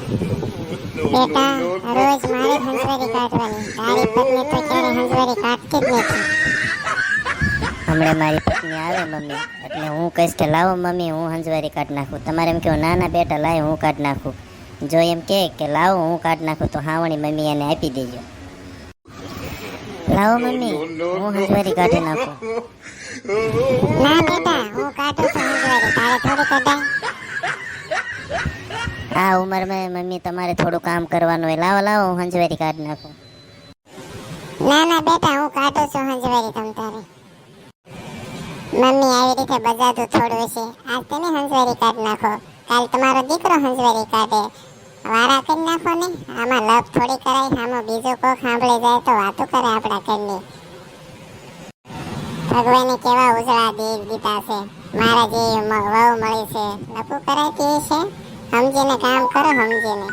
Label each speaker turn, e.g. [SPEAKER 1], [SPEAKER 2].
[SPEAKER 1] બેટા રોજ મારી હંસવારી કાઢવાની, તારી પત્ની તો ક્યારે હંસવારી કાઢતી જ નથી.
[SPEAKER 2] હમણાં મારી પત્ની આવે મમ્મી, એટલે હું કહીશ કે લાવો મમ્મી હું હંજવારી કાઢ નાખું. તમારે એમ કહો ના ના બેટા લાય હું કાઢ નાખું. જો એમ કે લાવો હું કાઢ નાખું તો હાવણી મમ્મી એને આપી દેજો. લાવો મમ્મી હું હંજવારી કાઢી નાખું.
[SPEAKER 1] ના બેટા હું કાઢું છું હંસવારી, તારે થોડી કઢાય.
[SPEAKER 2] આ ઉંમરમાં મમ્મી તમારે થોડું કામ કરવાનું હોય. લાવો લાવો હું હંજવારી કાઢી નાખું.
[SPEAKER 1] ના ના બેટા હું કાઢું છું હંસવારી તમ તારે. મમ્મી આવી રીતે બજાતું થોડું છે, આજ તેને હંસવારી કાઢ નાખો, કાલ તમારો દીકરો હંસવારી કાઢે. વારા કરી નાખો ને, આમાં લપ થોડી કરાય. આમાં બીજો કોક સાંભળી જાય તો વાતો કરે આપણા ઘરની. ભગવાને કેવા ઉજળા દીપ દીધા છે, મારા જેવી વહુ મળી છે. લપુ કરાતી છે, સમજીને કામ કરો સમજીને.